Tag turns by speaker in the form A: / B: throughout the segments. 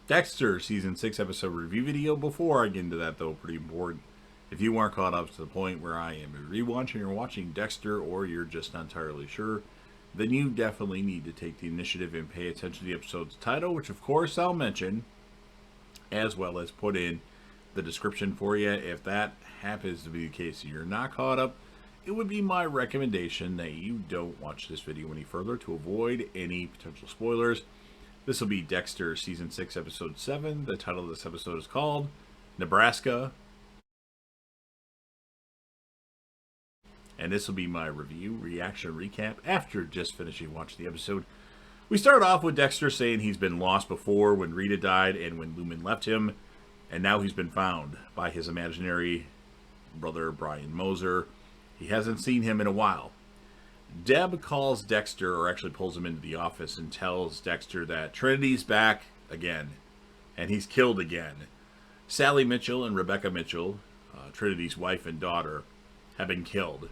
A: Dexter Season 6 episode review video. Before I get into that, though, pretty important. If you weren't caught up to the point where I am rewatching or watching Dexter, or you're just not entirely sure, then you definitely need to take the initiative and pay attention to the episode's title, which of course I'll mention, as well as put in the description for you. If that happens to be the case and you're not caught up, it would be my recommendation that you don't watch this video any further to avoid any potential spoilers. This will be Dexter Season 6, Episode 7. The title of this episode is called Nebraska. And this will be my review, reaction, recap after just finishing watching the episode. We start off with Dexter saying he's been lost before when Rita died and when Lumen left him. And now he's been found by his imaginary brother, Brian Moser. He hasn't seen him in a while. Deb calls Dexter, or actually pulls him into the office, and tells Dexter that Trinity's back again. And he's killed again. Sally Mitchell and Rebecca Mitchell, Trinity's wife and daughter, have been killed.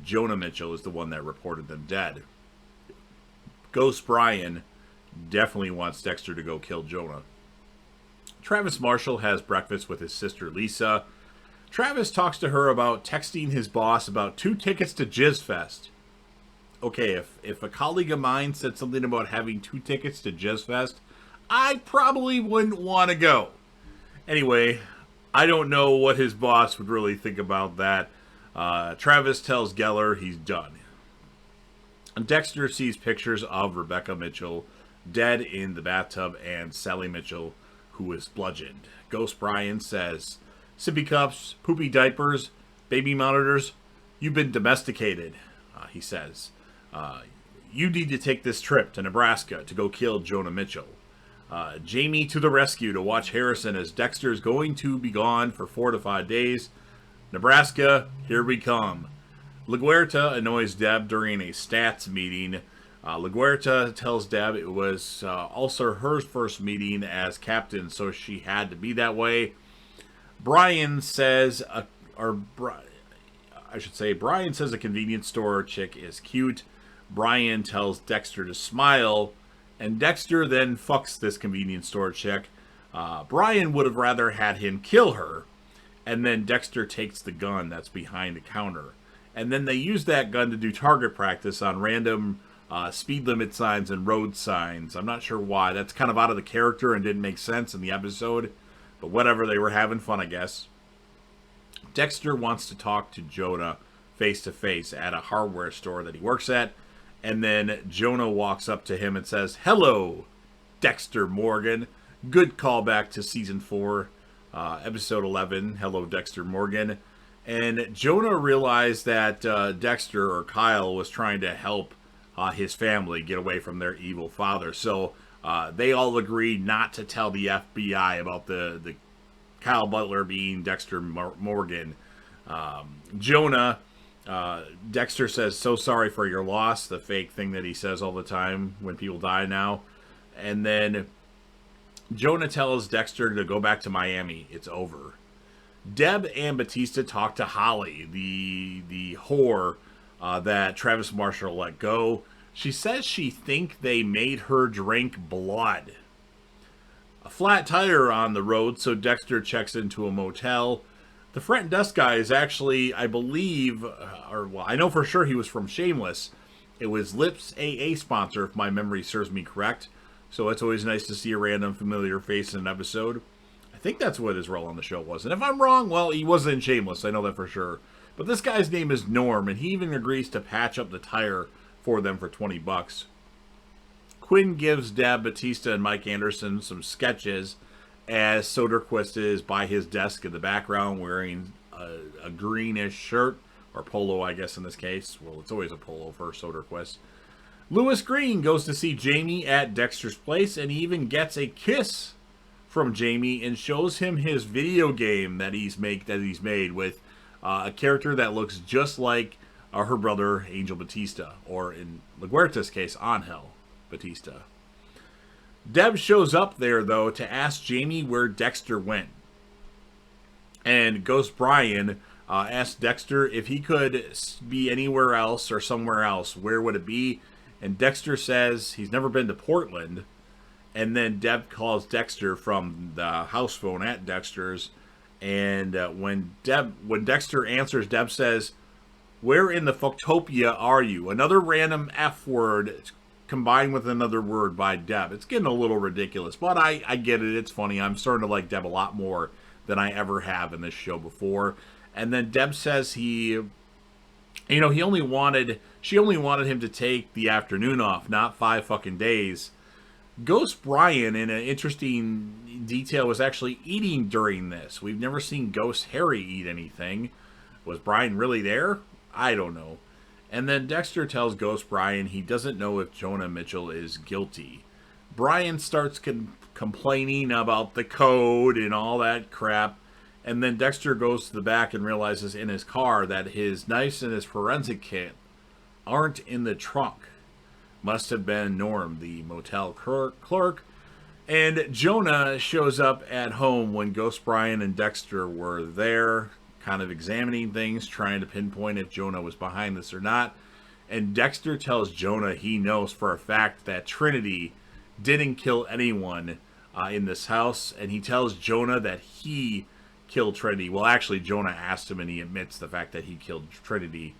A: Jonah Mitchell is the one that reported them dead. Ghost Brian definitely wants Dexter to go kill Jonah. Travis Marshall has breakfast with his sister Lisa. Travis talks to her about texting his boss about 2 tickets to Jizz Fest. Okay, if a colleague of mine said something about having 2 tickets to Jizz Fest, I probably wouldn't want to go. Anyway, I don't know what his boss would really think about that. Travis tells Geller he's done. Dexter sees pictures of Rebecca Mitchell dead in the bathtub and Sally Mitchell, who is bludgeoned. Ghost Brian says, "Sippy cups, poopy diapers, baby monitors, you've been domesticated," he says. You need to take this trip to Nebraska to go kill Jonah Mitchell. Jamie to the rescue to watch Harrison as Dexter's going to be gone for 4 to 5 days. Nebraska, here we come. LaGuerta annoys Deb during a stats meeting. LaGuerta tells Deb it was also her first meeting as captain, so she had to be that way. Brian says, Brian says a convenience store chick is cute. Brian tells Dexter to smile, and Dexter then fucks this convenience store chick. Brian would have rather had him kill her, and then Dexter takes the gun that's behind the counter. And then they use that gun to do target practice on random speed limit signs and road signs. I'm not sure why. That's kind of out of the character and didn't make sense in the episode. But whatever, they were having fun, I guess. Dexter wants to talk to Jonah face-to-face at a hardware store that he works at. And then Jonah walks up to him and says, "Hello, Dexter Morgan." Good callback to Season 4, Episode 11, Hello, Dexter Morgan. And Jonah realized that Dexter, or Kyle, was trying to help his family get away from their evil father. So they all agreed not to tell the FBI about the Kyle Butler being Dexter Morgan. Dexter says, "So sorry for your loss," the fake thing that he says all the time when people die now. And then Jonah tells Dexter to go back to Miami. It's over. Deb and Batista talk to Holly, the whore that Travis Marshall let go. She says she think they made her drink blood. A flat tire on the road, so Dexter checks into a motel. The front desk guy is actually, I believe, I know for sure he was from Shameless. It was Lips AA sponsor, if my memory serves me correct. So it's always nice to see a random familiar face in an episode. I think that's what his role on the show was. And if I'm wrong, well, he wasn't in Shameless. I know that for sure. But this guy's name is Norm, and he even agrees to patch up the tire for them for $20. Quinn gives Deb, Batista, and Mike Anderson some sketches as Soderquist is by his desk in the background wearing a greenish shirt, or polo, I guess, in this case. Well, it's always a polo for Soderquist. Lewis Green goes to see Jamie at Dexter's place, and he even gets a kiss from Jamie and shows him his video game that he's made with a character that looks just like her brother Angel Batista, or in LaGuerta's case, Angel Batista. Deb shows up there though to ask Jamie where Dexter went, and Ghost Brian asked Dexter if he could be anywhere else or somewhere else, where would it be? And Dexter says he's never been to Portland. And then Deb calls Dexter from the house phone at Dexter's. And when Dexter answers, Deb says, "Where in the fucktopia are you?" Another random F word combined with another word by Deb. It's getting a little ridiculous, but I get it. It's funny. I'm starting to like Deb a lot more than I ever have in this show before. And then Deb says she only wanted him to take the afternoon off, not 5 fucking days. Ghost Brian, in an interesting detail, was actually eating during this. We've never seen Ghost Harry eat anything. Was Brian really there? I don't know. And then Dexter tells Ghost Brian he doesn't know if Jonah Mitchell is guilty. Brian starts complaining about the code and all that crap. And then Dexter goes to the back and realizes in his car that his knives and his forensic kit aren't in the trunk. Must have been Norm, the motel clerk. And Jonah shows up at home when Ghost Brian and Dexter were there, kind of examining things, trying to pinpoint if Jonah was behind this or not. And Dexter tells Jonah he knows for a fact that Trinity didn't kill anyone in this house. And he tells Jonah that he killed Trinity. Well, actually, Jonah asked him, and he admits the fact that he killed Trinity.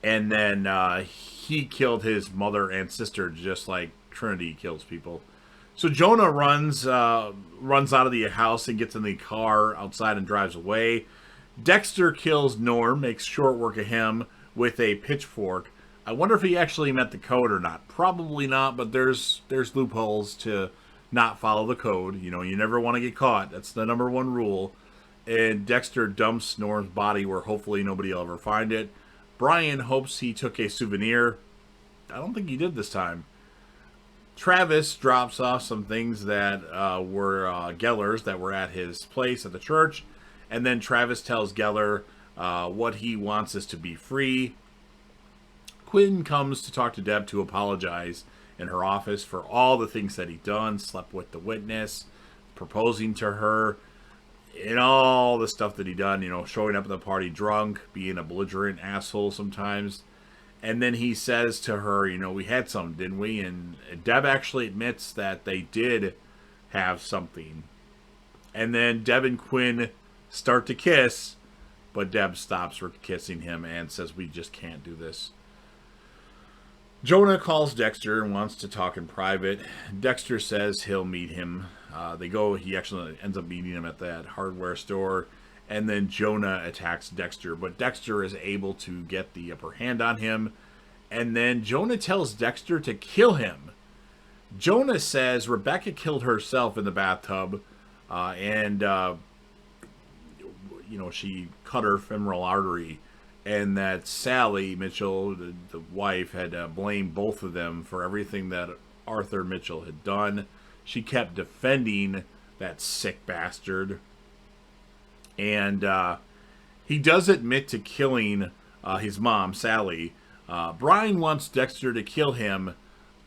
A: And then he killed his mother and sister, just like Trinity kills people. So Jonah runs out of the house and gets in the car outside and drives away. Dexter kills Norm, makes short work of him with a pitchfork. I wonder if he actually met the code or not. Probably not, but there's loopholes to not follow the code. You know, you never want to get caught. That's the number one rule. And Dexter dumps Norm's body where hopefully nobody will ever find it. Brian hopes he took a souvenir. I don't think he did this time. Travis drops off some things that were Geller's that were at his place at the church. And then Travis tells Geller what he wants is to be free. Quinn comes to talk to Deb to apologize in her office for all the things that he'd done. Slept with the witness, proposing to her, and all the stuff that he done, showing up at the party drunk, being a belligerent asshole sometimes. And then he says to her, we had some, didn't we? And Deb actually admits that they did have something. And then Deb and Quinn start to kiss, but Deb stops her kissing him and says, we just can't do this. Jonah calls Dexter and wants to talk in private. Dexter says he'll meet him. He actually ends up meeting him at that hardware store. And then Jonah attacks Dexter. But Dexter is able to get the upper hand on him. And then Jonah tells Dexter to kill him. Jonah says Rebecca killed herself in the bathtub. She cut her femoral artery. And that Sally Mitchell, the wife, had blamed both of them for everything that Arthur Mitchell had done. She kept defending that sick bastard. And he does admit to killing his mom, Sally. Brian wants Dexter to kill him,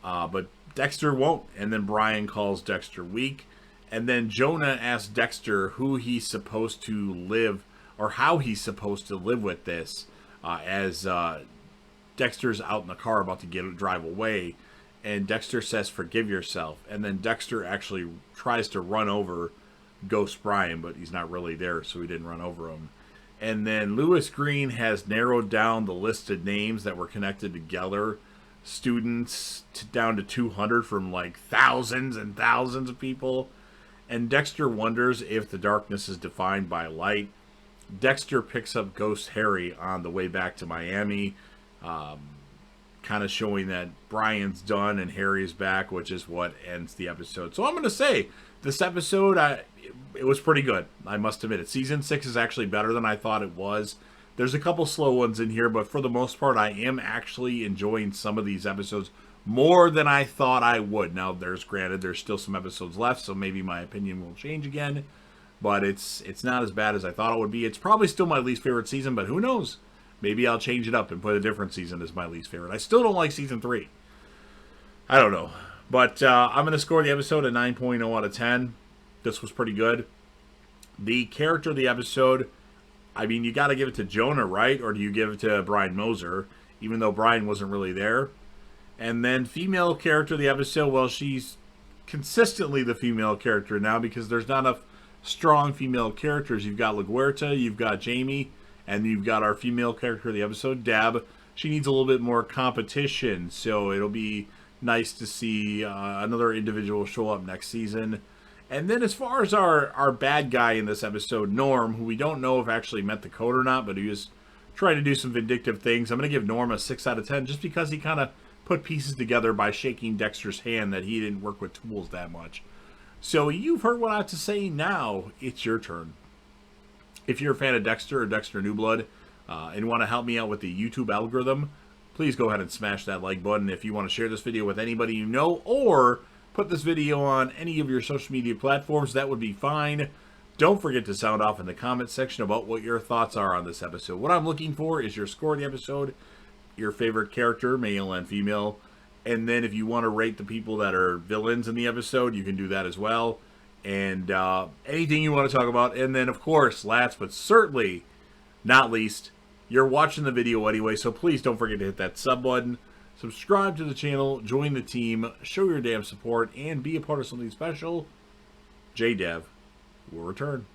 A: but Dexter won't. And then Brian calls Dexter weak. And then Jonah asks Dexter who he's supposed to live, or how he's supposed to live with this, as Dexter's out in the car about to drive away. And Dexter says, forgive yourself. And then Dexter actually tries to run over Ghost Brian, but he's not really there, so he didn't run over him. And then Lewis Green has narrowed down the listed names that were connected to Geller students down to 200 from like thousands and thousands of people. And Dexter wonders if the darkness is defined by light. Dexter picks up Ghost Harry on the way back to Miami, kind of showing that Brian's done and Harry's back, which is what ends the episode. So I'm going to say, this episode, it was pretty good. I must admit it. Season 6 is actually better than I thought it was. There's a couple slow ones in here, but for the most part, I am actually enjoying some of these episodes more than I thought I would. Now, there's still some episodes left, so maybe my opinion will change again. But it's not as bad as I thought it would be. It's probably still my least favorite season, but who knows? Maybe I'll change it up and put a different season as my least favorite. I still don't like season 3. I don't know. But I'm going to score the episode a 9.0 out of 10. This was pretty good. The character of the episode, I mean, you got to give it to Jonah, right? Or do you give it to Brian Moser, even though Brian wasn't really there? And then female character of the episode, well, she's consistently the female character now because there's not enough strong female characters. You've got LaGuerta, you've got Jamie, and you've got our female character of the episode, Deb. She needs a little bit more competition, so it'll be nice to see another individual show up next season. And then as far as our bad guy in this episode, Norm, who we don't know if actually met the code or not, but he was trying to do some vindictive things. I'm going to give Norm a 6 out of 10 just because he kind of put pieces together by shaking Dexter's hand that he didn't work with tools that much. So you've heard what I have to say. Now it's your turn. If you're a fan of Dexter or Dexter New Blood and want to help me out with the YouTube algorithm, please go ahead and smash that like button. If you want to share this video with anybody you know or put this video on any of your social media platforms, that would be fine. Don't forget to sound off in the comment section about what your thoughts are on this episode. What I'm looking for is your score of the episode, your favorite character, male and female, and then if you want to rate the people that are villains in the episode, you can do that as well. And anything you want to talk about. And then, of course, last but certainly not least, you're watching the video anyway, so please don't forget to hit that sub button, subscribe to the channel, join the team, show your damn support, and be a part of something special. JDev will return.